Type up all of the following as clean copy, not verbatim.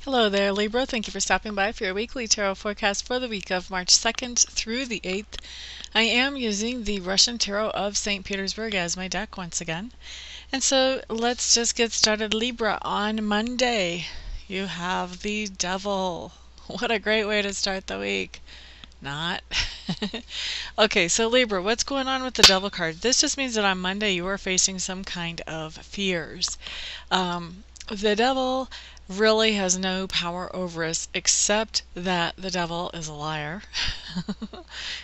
Hello there, Libra. Thank you for stopping by for your weekly tarot forecast for the week of March 2nd through the 8th. I am using the Russian Tarot of St. Petersburg as my deck once again. And so let's just get started. Libra, on Monday, you have the Devil. What a great way to start the week. Not. Okay, so Libra, what's going on with the Devil card? This just means that on Monday you are facing some kind of fears. The Devil really has no power over us except that the devil is a liar.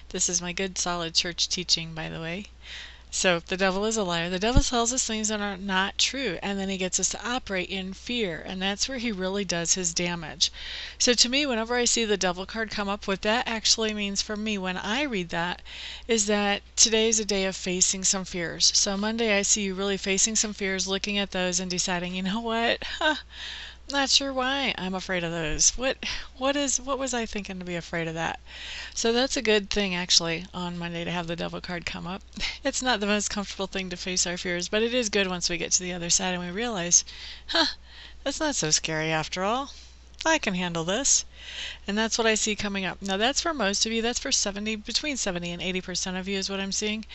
This is my good solid church teaching, by the way. So the devil is a liar. The devil tells us things that are not true, and then he gets us to operate in fear, and that's where he really does his damage. So to me, whenever I see the devil card come up, what that actually means for me when I read that is that today's a day of facing some fears. So Monday I see you really facing some fears, looking at those and deciding, you know what? Not sure why I'm afraid of those. What was I thinking to be afraid of that? So that's a good thing actually on Monday to have the devil card come up. It's not the most comfortable thing to face our fears, but it is good once we get to the other side and we realize, that's not so scary after all. I can handle this. And that's what I see coming up. Now that's for most of you. That's for between 70 and 80% of you is what I'm seeing.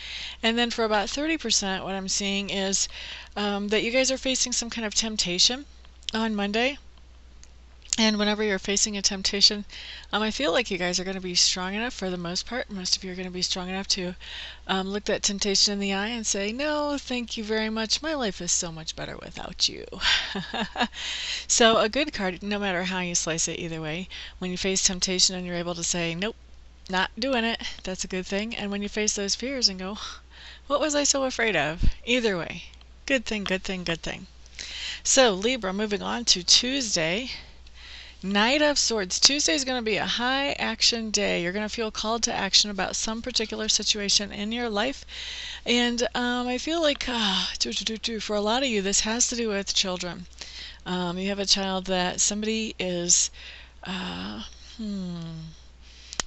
And then for about 30%, what I'm seeing is that you guys are facing some kind of temptation on Monday. And whenever you're facing a temptation, I feel like you guys are going to be strong enough for the most part. Most of you are going to be strong enough to look that temptation in the eye and say, no, thank you very much. My life is so much better without you. So a good card, no matter how you slice it either way, when you face temptation and you're able to say, nope, not doing it, that's a good thing. And when you face those fears and go, what was I so afraid of? Either way, good thing, good thing, good thing. So Libra, moving on to Tuesday. Knight of Swords. Tuesday is going to be a high action day. You're going to feel called to action about some particular situation in your life. And I feel like for a lot of you, this has to do with children. You have a child that somebody is,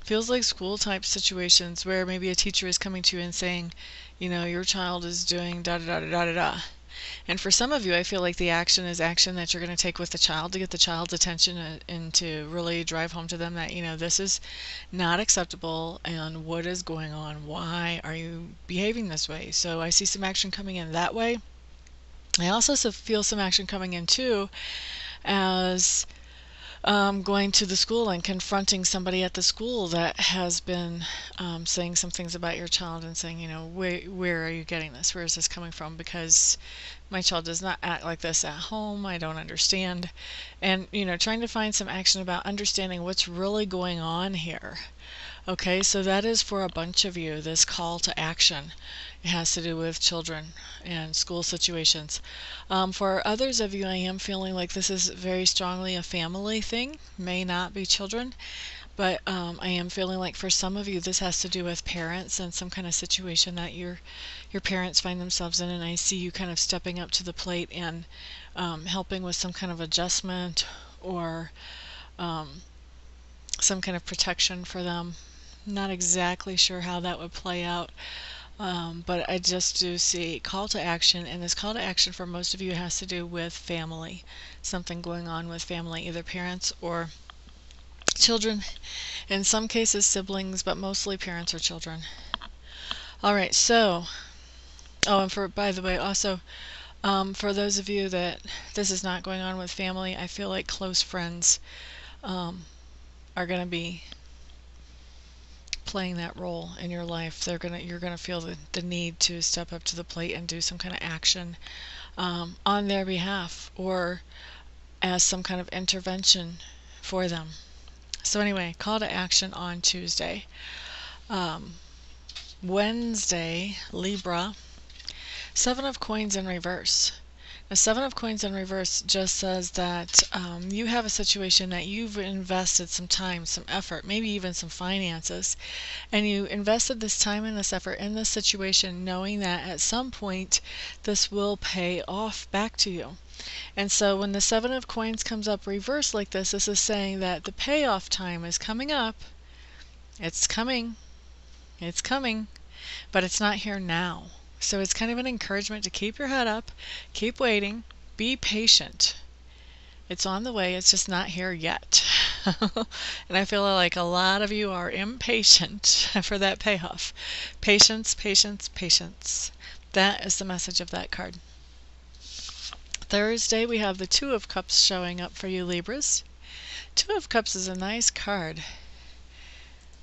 feels like school type situations where maybe a teacher is coming to you and saying, you know, your child is doing da da da da da da. And for some of you, I feel like the action is action that you're going to take with the child to get the child's attention and to really drive home to them that, you know, this is not acceptable and what is going on? Why are you behaving this way? So I see some action coming in that way. I also feel some action coming in too as going to the school and confronting somebody at the school that has been saying some things about your child and saying, you know, where are you getting this? Where is this coming from? Because my child does not act like this at home. I don't understand. And, you know, trying to find some action about understanding what's really going on here. Okay, so that is for a bunch of you, this call to action. It has to do with children and school situations. For others of you, I am feeling like this is very strongly a family thing, may not be children, but I am feeling like for some of you this has to do with parents and some kind of situation that your parents find themselves in, and I see you kind of stepping up to the plate and helping with some kind of adjustment or some kind of protection for them. Not exactly sure how that would play out, but I just do see call to action, and this call to action for most of you has to do with family, something going on with family, either parents or children, in some cases siblings, but mostly parents or children. Alright, so, and by the way, also, for those of you that this is not going on with family, I feel like close friends are going to be playing that role in your life. You're gonna feel the need to step up to the plate and do some kind of action on their behalf or as some kind of intervention for them. So anyway, call to action on Tuesday. Wednesday, Libra, 7 of Coins in reverse. Now, 7 of Coins in reverse just says that you have a situation that you've invested some time, some effort, maybe even some finances, and you invested this time and this effort in this situation knowing that at some point this will pay off back to you. And so when the 7 of Coins comes up reversed like this is saying that the payoff time is coming up. It's coming, but it's not here now. So it's kind of an encouragement to keep your head up, keep waiting, be patient. It's on the way, it's just not here yet. And I feel like a lot of you are impatient for that payoff. Patience, patience, patience. That is the message of that card. Thursday, we have the Two of Cups showing up for you, Libras. Two of Cups is a nice card.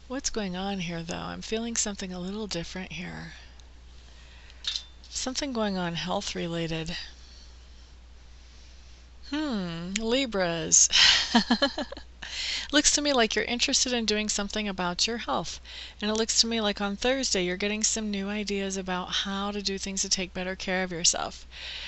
What's going on here, though? I'm feeling something a little different here. Something going on health-related. Libras. Looks to me like you're interested in doing something about your health. And it looks to me like on Thursday you're getting some new ideas about how to do things to take better care of yourself.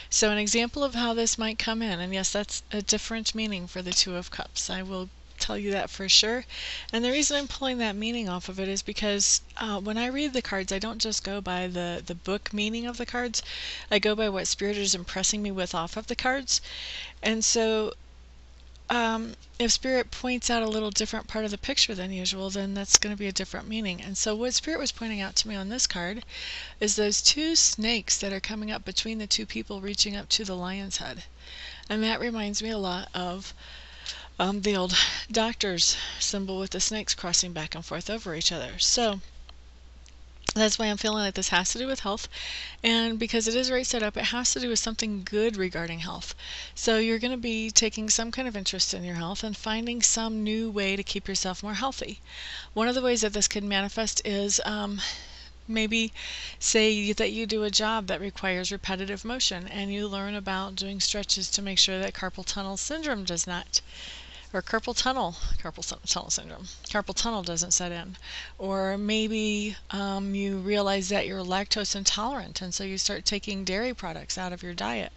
So an example of how this might come in, and yes, that's a different meaning for the Two of Cups. I will tell you that for sure. And the reason I'm pulling that meaning off of it is because when I read the cards, I don't just go by the book meaning of the cards. I go by what Spirit is impressing me with off of the cards. And so if Spirit points out a little different part of the picture than usual, then that's going to be a different meaning. And so what Spirit was pointing out to me on this card is those two snakes that are coming up between the two people reaching up to the lion's head. And that reminds me a lot of the old doctor's symbol with the snakes crossing back and forth over each other. So that's why I'm feeling like this has to do with health, and because it is right set up, it has to do with something good regarding health. So you're going to be taking some kind of interest in your health and finding some new way to keep yourself more healthy. One of the ways that this can manifest is maybe say that you do a job that requires repetitive motion and you learn about doing stretches to make sure that carpal tunnel syndrome does not, or carpal tunnel syndrome, carpal tunnel doesn't set in. Or maybe you realize that you're lactose intolerant and so you start taking dairy products out of your diet.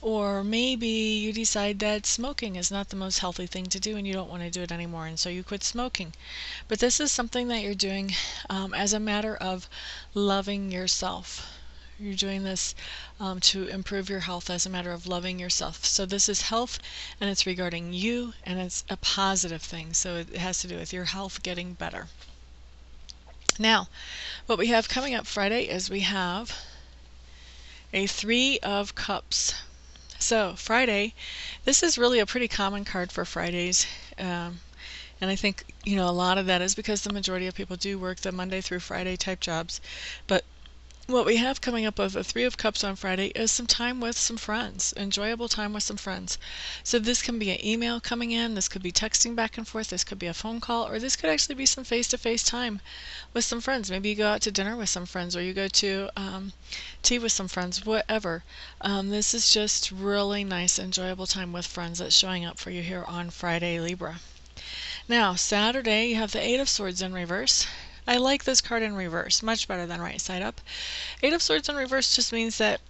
Or maybe you decide that smoking is not the most healthy thing to do and you don't want to do it anymore, and so you quit smoking. But this is something that you're doing as a matter of loving yourself. You're doing this to improve your health as a matter of loving yourself. So this is health, and it's regarding you, and it's a positive thing. So it has to do with your health getting better. Now, what we have coming up Friday is we have a Three of Cups. So Friday, this is really a pretty common card for Fridays. And I think, a lot of that is because the majority of people do work the Monday through Friday type jobs. But what we have coming up with a Three of Cups on Friday is some time with some friends, enjoyable time with some friends. So this can be an email coming in, this could be texting back and forth, this could be a phone call, or this could actually be some face-to-face time with some friends. Maybe you go out to dinner with some friends, or you go to tea with some friends, whatever. This is just really nice, enjoyable time with friends that's showing up for you here on Friday, Libra. Now, Saturday, you have the Eight of Swords in reverse. I like this card in reverse, much better than right side up. Eight of Swords in reverse just means that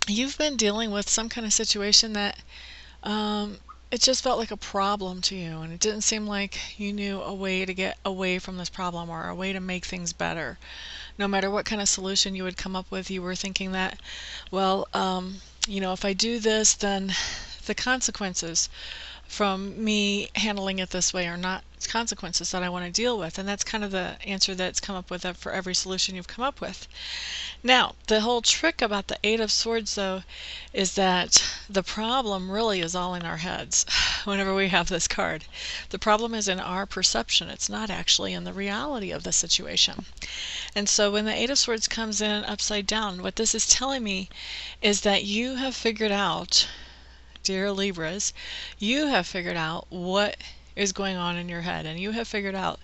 you've been dealing with some kind of situation that it just felt like a problem to you, and it didn't seem like you knew a way to get away from this problem or a way to make things better. No matter what kind of solution you would come up with, you were thinking that, well, if I do this, then the consequences from me handling it this way are not consequences that I want to deal with. And that's kind of the answer that's come up with for every solution you've come up with. Now, the whole trick about the Eight of Swords, though, is that the problem really is all in our heads whenever we have this card. The problem is in our perception. It's not actually in the reality of the situation. And so when the Eight of Swords comes in upside down, what this is telling me is that you have figured out, dear Libras, you have figured out what is going on in your head, and you have figured out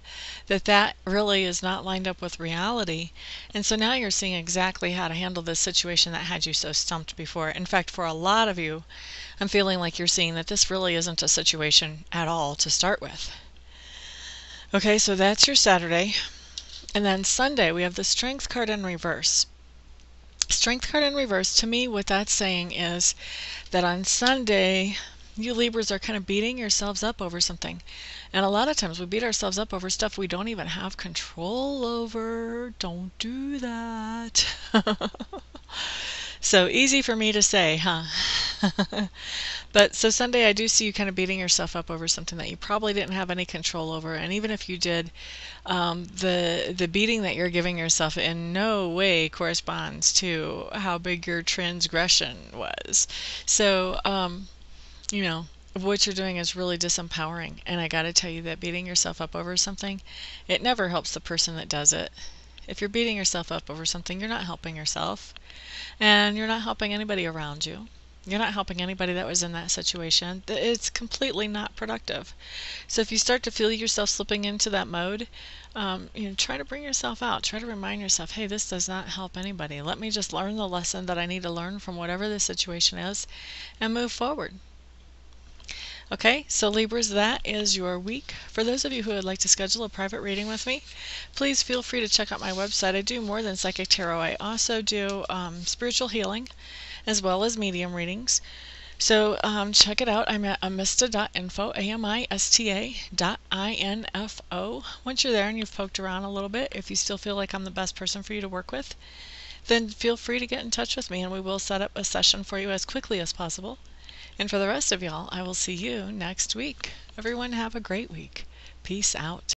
that that really is not lined up with reality. And so now you're seeing exactly how to handle this situation that had you so stumped before. In fact, for a lot of you, I'm feeling like you're seeing that this really isn't a situation at all to start with. Okay, so that's your Saturday. And then Sunday, we have the Strength card in reverse. Strength card in reverse, to me, what that's saying is that on Sunday, you Libras are kind of beating yourselves up over something. And a lot of times we beat ourselves up over stuff we don't even have control over. Don't do that. So easy for me to say, huh? But so Sunday, I do see you kind of beating yourself up over something that you probably didn't have any control over. And even if you did, the beating that you're giving yourself in no way corresponds to how big your transgression was. So you know, what you're doing is really disempowering. And I got to tell you that beating yourself up over something, it never helps the person that does it. If you're beating yourself up over something, you're not helping yourself, and you're not helping anybody around you. You're not helping anybody that was in that situation. It's completely not productive. So if you start to feel yourself slipping into that mode, try to bring yourself out. Try to remind yourself, hey, this does not help anybody. Let me just learn the lesson that I need to learn from whatever the situation is and move forward. Okay, so Libras, that is your week. For those of you who would like to schedule a private reading with me, please feel free to check out my website. I do more than psychic tarot. I also do spiritual healing as well as medium readings. So check it out. I'm at amista.info, amista.info. Once you're there and you've poked around a little bit, if you still feel like I'm the best person for you to work with, then feel free to get in touch with me and we will set up a session for you as quickly as possible. And for the rest of y'all, I will see you next week. Everyone have a great week. Peace out.